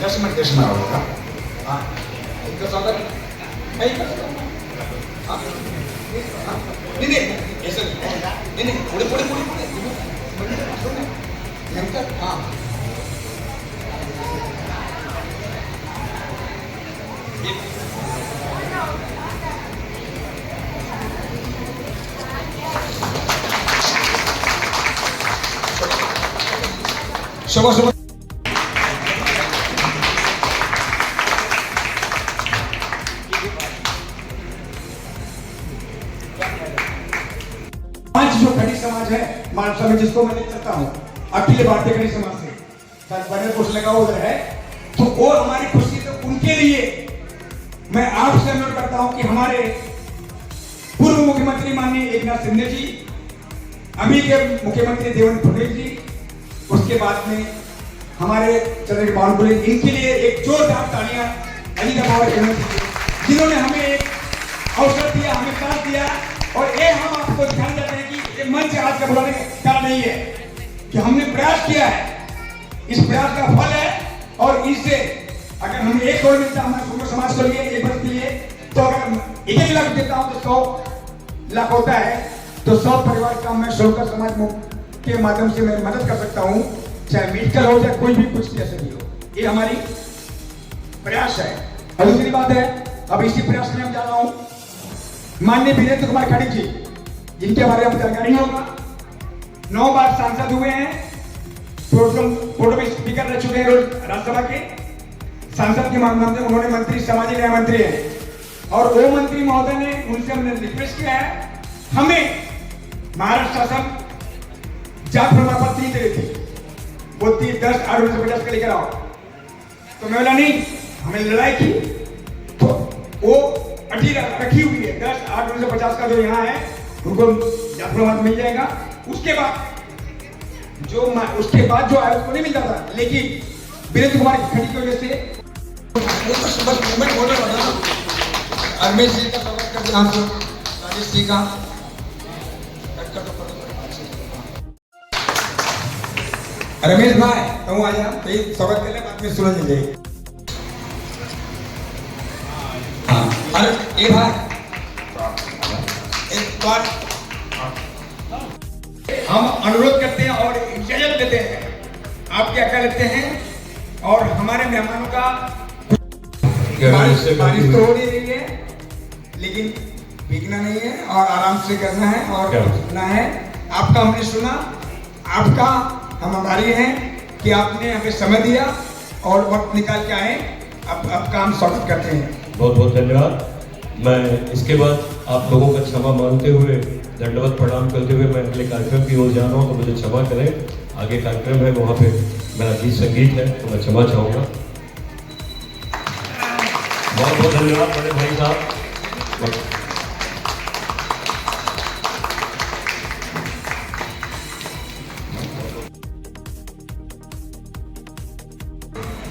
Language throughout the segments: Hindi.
दर्शन होगा। हाँ, इनका स्वागत नहीं कर सकता। हाँ, नहीं ऐसा नहीं पूरे पूरे पूरे पूरे हाँ सुबह सुबह जो खड़ी समाज है मानव समाज जिसको मैं देख सकता हूँ अखिल भारतीय खड़ी समाज से बने कुछ लगा उधर है तो वो हमारी खुशी तो उनके लिए मैं आपसे अनुरोध करता हूँ कि हमारे पूर्व मुख्यमंत्री माननीय एकनाथ शिंदे जी, अभी के मुख्यमंत्री देवेंद्र फडणवीस जी, उसके बाद में हमारे चंद्रशेखर बावनकुळे, इनके लिए एक जोरदार तालियां अनिता पवार जिन्होंने हमें एक अवसर दिया, हमें साथ दिया। और ये हम आपको ध्यान देते हैं कि ये मंच आज का बुलाने का नहीं है कि हमने प्रयास किया है, इस प्रयास का फल है। और इससे अगर हमें 1 करोड़ मिलता हमारे सुंदर समाज को लिए 1 वर्ष के लिए, तो अगर 1 लाख देता हूं तो 100 लाख होता है, तो 100 परिवार का मैं सोलकर समाज के माध्यम से मैं मदद कर सकता हूं, चाहे मेडिकल हो चाहे कोई भी कुछ जैसे भी हो। ये हमारी प्रयास है। और दूसरी बात है, अब इसी प्रयास में हम जा रहा हूं माननीय वीरेंद्र कुमार खड़ी जी, जिनके बारे में जानकारी होगा, 9 बार सांसद हुए हैं, फोटो में स्पीकर रह चुके हैं राज्यसभा के सांसद के माध्यम से। उन्होंने मंत्री, सामाजिक न्याय मंत्री हैं। और वो मंत्री महोदय ने उनसे हमने रिक्वेस्ट किया है, हमें महाराष्ट्र शासन जात प्रमाण पत्र नहीं दे रही थी, वो 10/8/1950 का लेकर आओ, तो मैं बोला नहीं, हमें लड़ाई की तो वो अटी रखी हुई है 10/8/1950 का जो यहाँ है उनको जात प्रमाण मिल जाएगा। उसके बाद जो आया उसको नहीं मिलता था, लेकिन वीरेंद्र कुमार खड़ी की वजह से रमेश जी का स्वागत करते हैं, राजेश जी का रमेश भाई तुम आ जा, तो स्वागत कर ले, बाद में सुना जाए। अरे ये भाई एक बार हम अनुरोध करते हैं और इजाजत देते हैं, आप क्या कर लेते हैं। और हमारे मेहमानों का बारिश तो हो नहीं रही है, लेकिन भीगना नहीं है और आराम से करना है और सुनना है। आपका हमने सुना, आपका हम आभारी हैं कि आपने हमें समय दिया और वक्त निकाल के आए। आपका हम स्वागत करते हैं। बहुत बहुत धन्यवाद। मैं इसके बाद आप लोगों का क्षमा मांगते हुए, दंडवत प्रणाम करते हुए मैं अगले कार्यक्रम की ओर जा रहा हूँ, तो मुझे क्षमा करें। आगे कार्यक्रम है, वहाँ पे मेरा गीत संगीत है, तो मैं क्षमा चाहूँगा। बहुत बहुत धन्यवाद बड़े भाई साहब।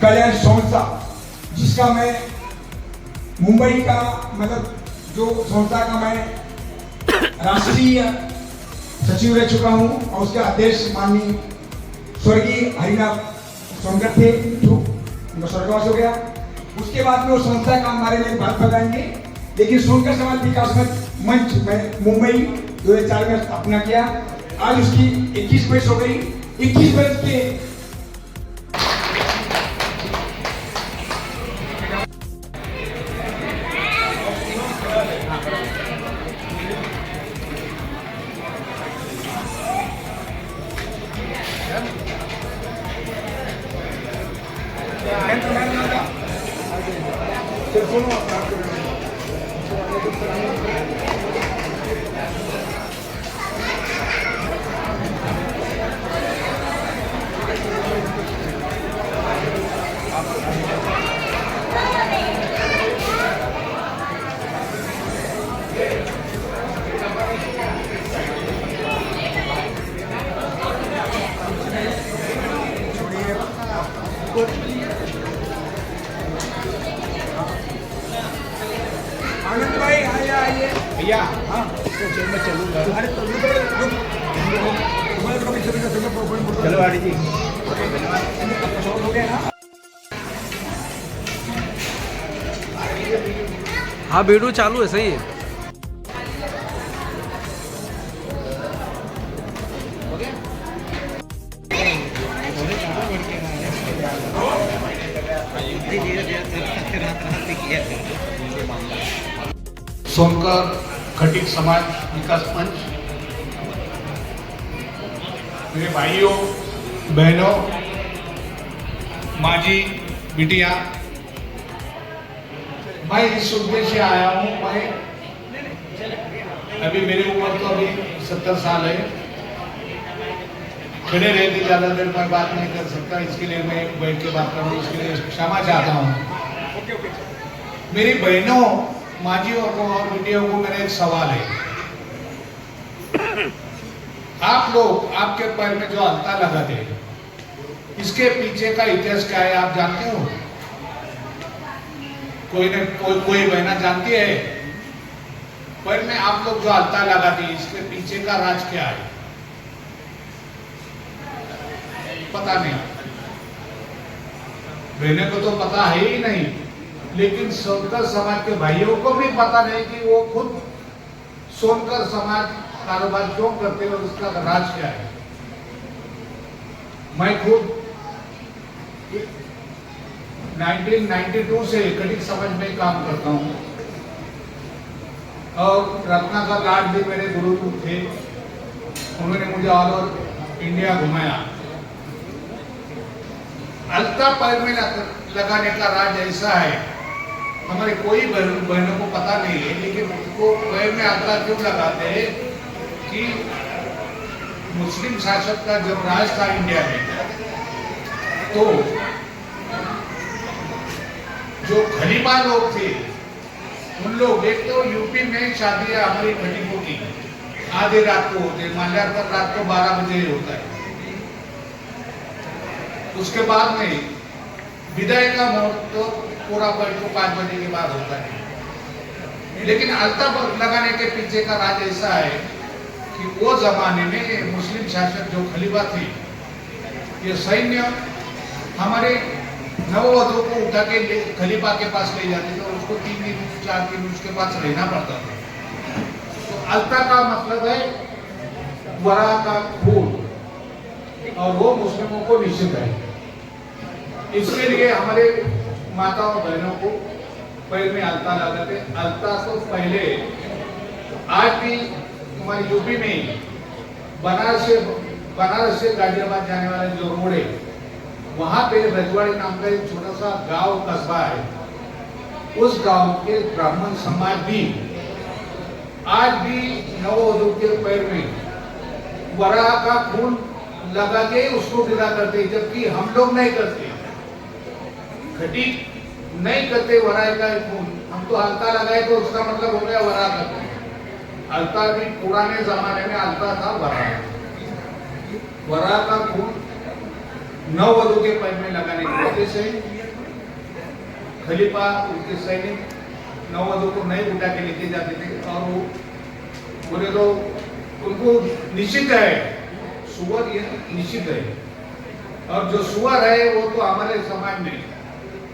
कल्याण सोनसा, जिसका मैं मुंबई का मतलब जो संस्था का मैं राष्ट्रीय सचिव रह चुका हूं और उसके अध्यक्ष माननीय स्वर्गीय हरिनाथ सोनकर थे, जो उनका स्वर्गवास हो गया। उसके बाद में वो संस्था का हमारे लिए बात बताएंगे, लेकिन सोनकर समाज विकास मंच में मुंबई 2004 में स्थापना किया। आज उसकी 21 वर्ष हो गई। 21 वर्ष के आनंद भाई आइए भैया। हाँ मैं चलूंगा। अरे चलो आड़ी जी, हो गया ना। हाँ वीडियो चालू है, सही है। सोनकर खटीक समाज विकास मंच, मेरे भाइयों बहनों, माजी बिटिया, मैं इस उद्देश्य से आया हूँ। मैं अभी मेरी उम्र तो अभी 70 साल है। खड़े रहते ज्यादा देर मैं बात नहीं कर सकता, इसके लिए मैं बैठ के बात करूँ, इसके लिए क्षमा चाहता हूँ। मेरी बहनों, माजियों को और बिटियों को मेरा एक सवाल है। आप लोग आपके पैर में जो अलता लगाते हैं, इसके पीछे का इतिहास क्या है आप जानते हो? कोई बहना जानती है? पैर में आप लोग जो अलता लगाते हैं, इसके पीछे का राज क्या है? पता नहीं। बहने को तो पता है ही नहीं, लेकिन सोनकर समाज के भाइयों को भी पता नहीं कि वो खुद सोनकर समाज कारोबार क्यों करते हैं और उसका राज क्या है। मैं खुद 1992 से खटीक समाज में काम करता हूँ और रत्नाकर लाड भी मेरे गुरु थे। उन्होंने मुझे ऑल ओवर इंडिया घुमाया। अलता पैर में लगाने का राज ऐसा है, हमारे कोई बहनों को पता नहीं है, लेकिन उसको पैर में अलता क्यों लगाते हैं कि मुस्लिम शासक का जब राज था इंडिया में, तो जो खलीफा लोग थे उन लोग, एक तो यूपी में शादियां हमारी खलीफों की आधी रात को होते, माल्यार्पण रात को 12 बजे होता है। उसके बाद में विदाई का मुहूर्त तो पूरा बैठ को 5 बजे के बाद होता है। लेकिन अलता लगाने के पीछे का राज ऐसा है कि वो जमाने में मुस्लिम शासक जो खलीफा थे, ये सैन्य हमारे नववधु को उठा के खलीफा के पास ले जाते थे और उसको 3 दिन 4 दिन उसके पास रहना पड़ता था। तो अलता का मतलब है वरा का खून, और वो मुस्लिमों को निश्चित है। इसके लिए हमारे माताओं बहनों को पैर में अलता लगाते। अलता तो पहले, आज भी हमारे यूपी में बनारस से गाजियाबाद जाने वाले जो रोड है, वहां पे रजवाड़ी नाम का एक छोटा सा गांव कस्बा है। उस गांव के ब्राह्मण समाज भी आज भी नववधु के पैर में वरा का खून लगा के उसको विदा करते, जबकि हम लोग नहीं करते। खटीक नहीं करते वराय का खून। हम तो अलता लगाए तो उसका मतलब हो गया वरा का खून। अलता भी पुराने जमाने में अलता था वरा। वरा का खून नववधु के पैर में लगाने की वजह से खलीफा, उनके सैनिक नववधु को नहीं उठा के लेके जाते थे और वो बोले तो उनको निश्चित है, सुअर ये निश्चित है। और जो सुअर है वो तो हमारे समाज में,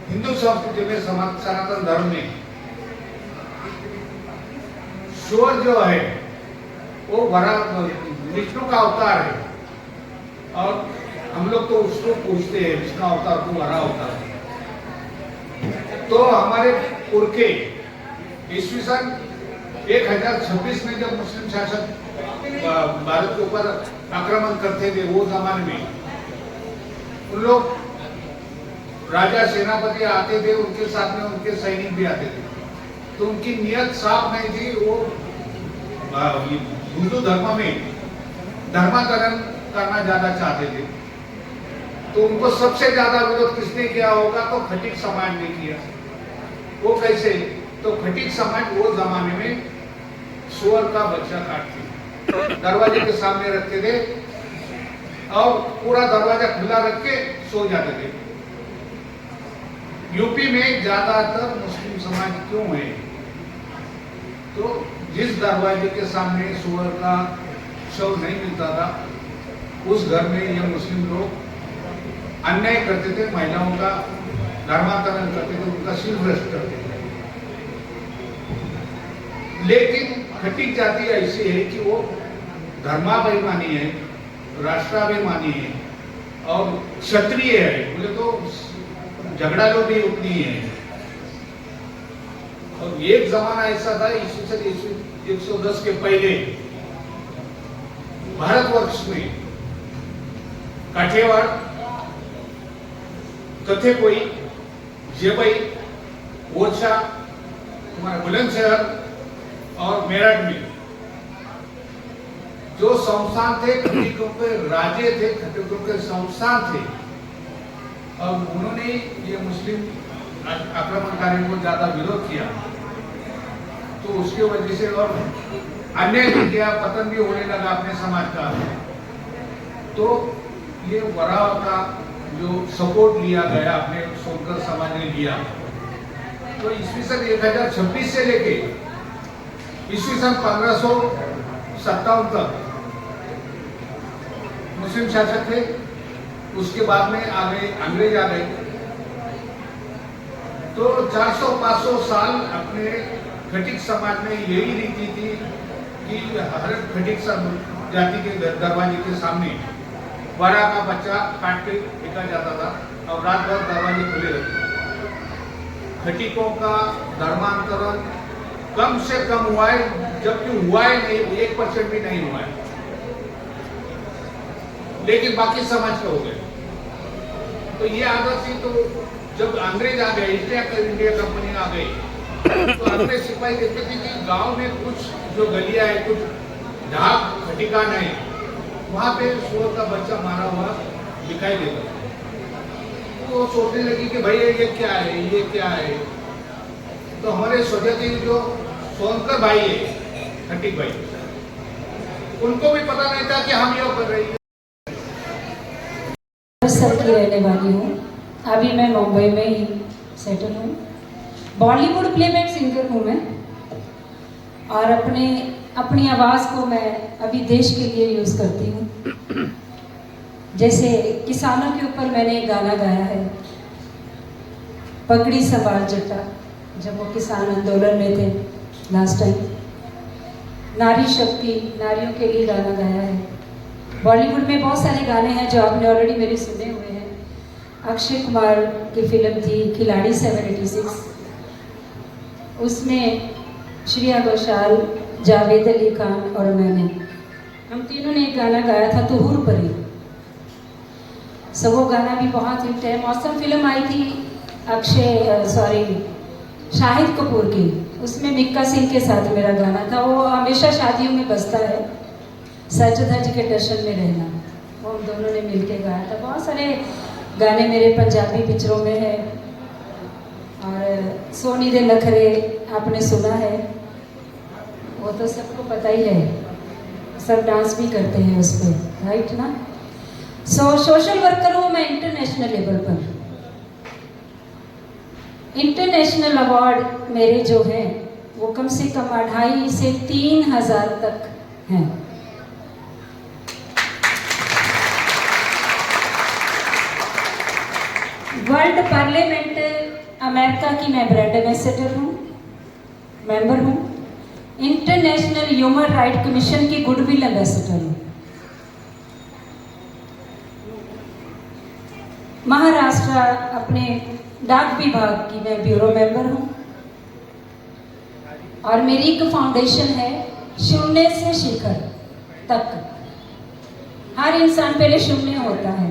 हिंदू संस्कृति में, सनातन धर्म में सुअर जो है वो वरा विष्णु का अवतार है, और हम लोग तो उसको पूछते हैं विष्णु अवतार को वरा अवतार। तो हमारे पुरखे ईस्वी सन 1026 में जब मुस्लिम शासक भारत के ऊपर आक्रमण करते थे, वो जमाने में उन लोग राजा सेनापति आते थे, उनके साथ में उनके सैनिक भी आते थे। तो उनकी नियत साफ नहीं थी। वो हिंदू धर्म में धर्मांतरण करना ज्यादा चाहते थे। तो उनको सबसे ज्यादा विरोध किसने किया होगा? तो खटीक समाज ने किया। वो कैसे? तो खटीक समाज वो जमाने में सुअर का बच्चा काटते, दरवाजे के सामने रखते थे और पूरा दरवाजा खुला रख के सो जाते थे। यूपी में ज्यादातर मुस्लिम समाज क्यों है? तो जिस दरवाजे के सामने सुअर का शव नहीं मिलता था, उस घर में ये मुस्लिम लोग अन्याय करते थे, महिलाओं का धर्मांतरण करते थे, उनका शिव भ्रष्ट करते थे। लेकिन खटिक जाति ऐसी है कि वो धर्माभिमानी है, राष्ट्राभिमानी है और क्षत्रिय है, बोले तो झगड़ालू भी उतनी है। और एक जमाना ऐसा था ईस्वी 110 के पहले भारतवर्ष में काठियावाड़, कथेकोई, जेबई, ओरछा, हमारा बुलंदशहर और मेरठ में जो संस्थान थे, खटिकों के राजे थे, खटिकों के संस्थान थे। और उन्होंने ये मुस्लिम आक्रमणकारियों को ज्यादा विरोध किया, तो उसकी वजह से और अन्य किया, पतन भी होने लगा अपने समाज का। तो ये वराव का जो सपोर्ट लिया गया अपने सोनकर समाज ने लिया, तो ईस्वी सन 1026 से लेके ईस्वी सन 1557 तक मुस्लिम शासक थे। उसके बाद में आ गए अंग्रेज आ गए, तो 400-500 साल अपने खटिक समाज में यही रीति थी कि हर खटिक जाति के दरवाजे के सामने वरा का बच्चा काट के फेंका जाता था और रात भर दरवाजे खुले रहते। खटिकों का धर्मांतरण कम से कम हुआ है, जबकि हुआ है नहीं, 1% भी नहीं हुआ है, लेकिन बाकी समाज का हो गया। तो ये आदत थी। तो जब अंग्रेज आ गए, इंडिया कंपनी आ गई, तो अंग्रेज सिपाही देखते थे कि गांव में कुछ जो गलियां है, कुछ ढाक खटिकान है, वहां पे सुअर का बच्चा मारा हुआ दिखाई देता। तो वो सोचने लगी कि भाई ये क्या है, ये क्या है। तो हमारे स्वजाति जो सोनकर भाई है, खटिक भाई, उनको भी पता नहीं था कि हम ये कर रही है। सर की रहने वाली हूँ। अभी मैं मुंबई में ही सेटल हूँ। बॉलीवुड प्लेबैक सिंगर हूँ मैं, और अपनी आवाज़ को मैं अभी देश के लिए यूज़ करती हूँ। जैसे किसानों के ऊपर मैंने एक गाना गाया है, पगड़ी संभाल जट्टा, जब वो किसान आंदोलन में थे लास्ट टाइम। नारी शक्ति, नारियों के लिए गाना गाया है। बॉलीवुड में बहुत सारे गाने हैं जो आपने ऑलरेडी मेरे सुने हुए हैं। अक्षय कुमार की फिल्म थी खिलाड़ी 786, उसमें श्रेया घोषाल, जावेद अली खान और मैंने, हम तीनों ने एक गाना गाया था, तुहुर परी। वो गाना भी बहुत हिट है। मौसम फिल्म आई थी शाहिद कपूर की, उसमें मिक्का सिंह के साथ मेरा गाना था। वो हमेशा शादियों में बजता है, सजदा जी के दर्शन में रहना, वो हम दोनों ने मिलके गाया था। बहुत सारे गाने मेरे पंजाबी पिक्चरों में है। और सोनी दे नखरे आपने सुना है, वो तो सबको पता ही है, सब डांस भी करते हैं उस पर, राइट ना। सोशल वर्कर हूँ मैं इंटरनेशनल लेवल पर। इंटरनेशनल अवार्ड मेरे जो हैं वो कम से कम 2,500 से 3,000 तक हैं। वर्ल्ड पार्लियामेंट अमेरिका की मैं ब्रांड एम्बेसडर हूँ, मेंबर हूँ। इंटरनेशनल ह्यूमन राइट कमीशन की गुडविल एम्बेसडर हूँ। महाराष्ट्र अपने डाक विभाग की मैं ब्यूरो मेंबर हूँ। और मेरी एक फाउंडेशन है शून्य से शिखर तक। हर इंसान पहले शून्य होता है,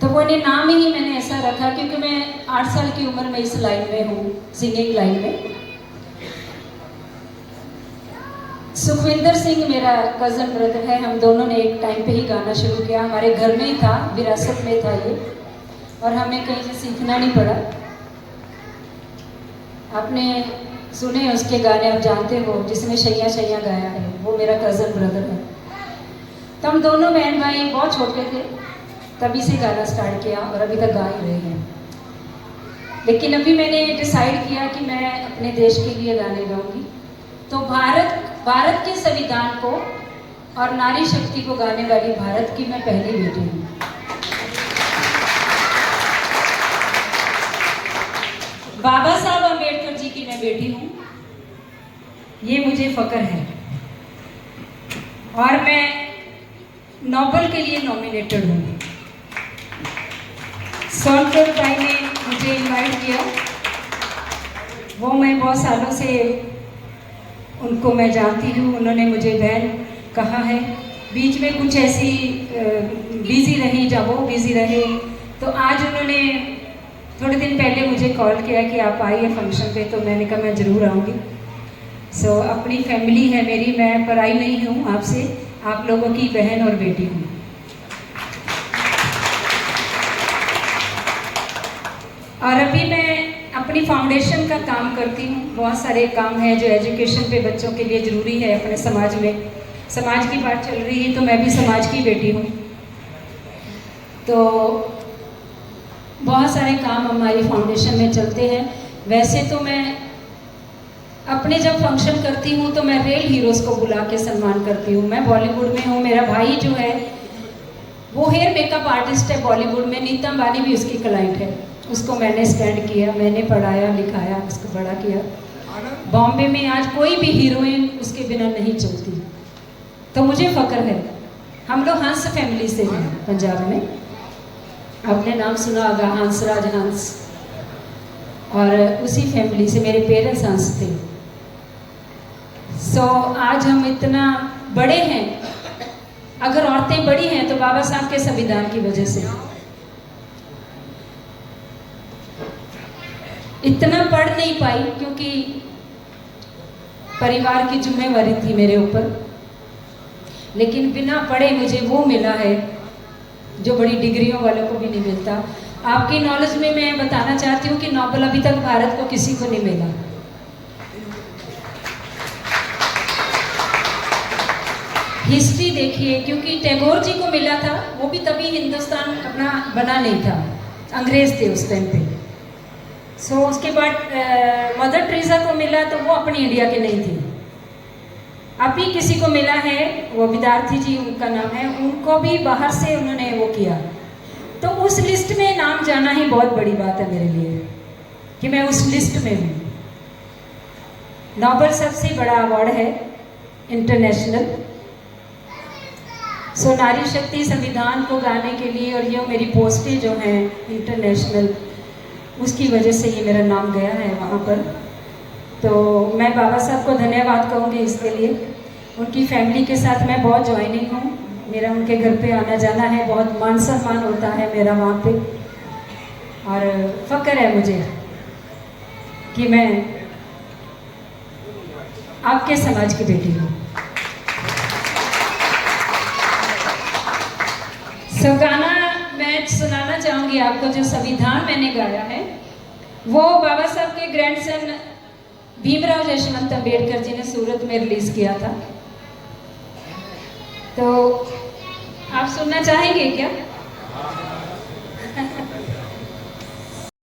तो वो नाम ही मैंने ऐसा रखा क्योंकि मैं 8 साल की उम्र में इस लाइन में हूँ, सिंगिंग लाइन में। सुखविंदर सिंह मेरा कजन ब्रदर है, हम दोनों ने एक टाइम पे ही गाना शुरू किया, हमारे घर में ही था, विरासत में था ये, और हमें कहीं से सीखना नहीं पड़ा। आपने सुने उसके गाने, आप जानते हो, जिसमें शैया शैया गाया है, वो मेरा कजन ब्रदर है। तो हम दोनों बहन भाई बहुत छोटे थे तभी से गाना स्टार्ट किया और अभी तक गा ही रहे हैं। लेकिन अभी मैंने डिसाइड किया कि मैं अपने देश के लिए गाने गाऊंगी, तो भारत के संविधान को और नारी शक्ति को गाने वाली भारत की मैं पहली बेटी हूँ। बाबा साहब अम्बेडकर जी की मैं मैं बेटी हूँ, ये मुझे फ़ख्र है। और मैं नोबेल के लिए नॉमिनेटेड हूँ। सोनकर भाई ने मुझे इनवाइट किया, वो मैं बहुत सालों से उनको मैं जानती हूँ, उन्होंने मुझे बहन कहा है। बीच में कुछ ऐसी बिज़ी रही, जब वो बिज़ी रहे तो आज उन्होंने थोड़े दिन पहले मुझे कॉल किया कि आप आइए फंक्शन पे, तो मैंने कहा मैं ज़रूर आऊँगी। सो अपनी फैमिली है मेरी, मैं पराई नहीं हूँ आपसे, आप लोगों की बहन और बेटी हूँ। और अभी मैं अपनी फाउंडेशन का काम करती हूँ। बहुत सारे काम हैं जो एजुकेशन पे बच्चों के लिए ज़रूरी है अपने समाज में। समाज की बात चल रही है तो मैं भी समाज की बेटी हूँ, तो बहुत सारे काम हमारी फाउंडेशन में चलते हैं। वैसे तो मैं अपने जब फंक्शन करती हूँ तो मैं रियल हीरोज़ को बुला के सम्मान करती हूँ। मैं बॉलीवुड में हूँ, मेरा भाई जो है वो हेयर मेकअप आर्टिस्ट है बॉलीवुड में, नीता अंबानी भी उसकी क्लाइंट है। उसको मैंने स्टैंड किया, मैंने पढ़ाया लिखाया, उसको बड़ा किया। बॉम्बे में आज कोई भी हीरोइन उसके बिना नहीं चलती, तो मुझे फ़ख्र है। हम लोग हंस फैमिली से हैं पंजाब में, आपने नाम सुना होगा हंसराज हंस, और उसी फैमिली से मेरे पेरेंट्स हंस थे। सो आज हम इतना बड़े हैं, अगर औरतें बड़ी हैं तो बाबा साहब के संविधान की वजह से। इतना पढ़ नहीं पाई क्योंकि परिवार की जिम्मेवारी थी मेरे ऊपर, लेकिन बिना पढ़े मुझे वो मिला है जो बड़ी डिग्रियों वालों को भी नहीं मिलता। आपकी नॉलेज में मैं बताना चाहती हूँ कि नोबेल अभी तक भारत को किसी को नहीं मिला। हिस्ट्री देखिए, क्योंकि टैगोर जी को मिला था, वो भी तभी हिंदुस्तान अपना बना नहीं था, अंग्रेज थे उस टाइम पे। सो उसके बाद मदर टेरेसा को मिला तो वो अपनी इंडिया के नहीं थी। अभी किसी को मिला है, वो विद्यार्थी जी उनका नाम है, उनको भी बाहर से उन्होंने वो किया। तो उस लिस्ट में नाम जाना ही बहुत बड़ी बात है मेरे लिए कि मैं उस लिस्ट में हूँ। नोबेल सबसे बड़ा अवार्ड है इंटरनेशनल। सो नारी शक्ति संविधान को गाने के लिए, और ये मेरी पोस्टें जो हैं इंटरनेशनल, उसकी वजह से ये मेरा नाम गया है वहाँ पर। तो मैं बाबा साहब को धन्यवाद कहूँगी इसके लिए। उनकी फैमिली के साथ मैं बहुत ज्वाइनिंग हूँ, मेरा उनके घर पे आना जाना है, बहुत मान सम्मान होता है मेरा वहाँ पे, और फ़ख्र है मुझे कि मैं आपके समाज की बेटी हूँ। सो गाना मैं सुनाना चाहूँगी आपको, जो संविधान मैंने गाया है वो बाबा साहब के ग्रैंडसन भीमराव यशवंत अम्बेडकर जी ने सूरत में रिलीज किया था। तो आप सुनना चाहेंगे क्या?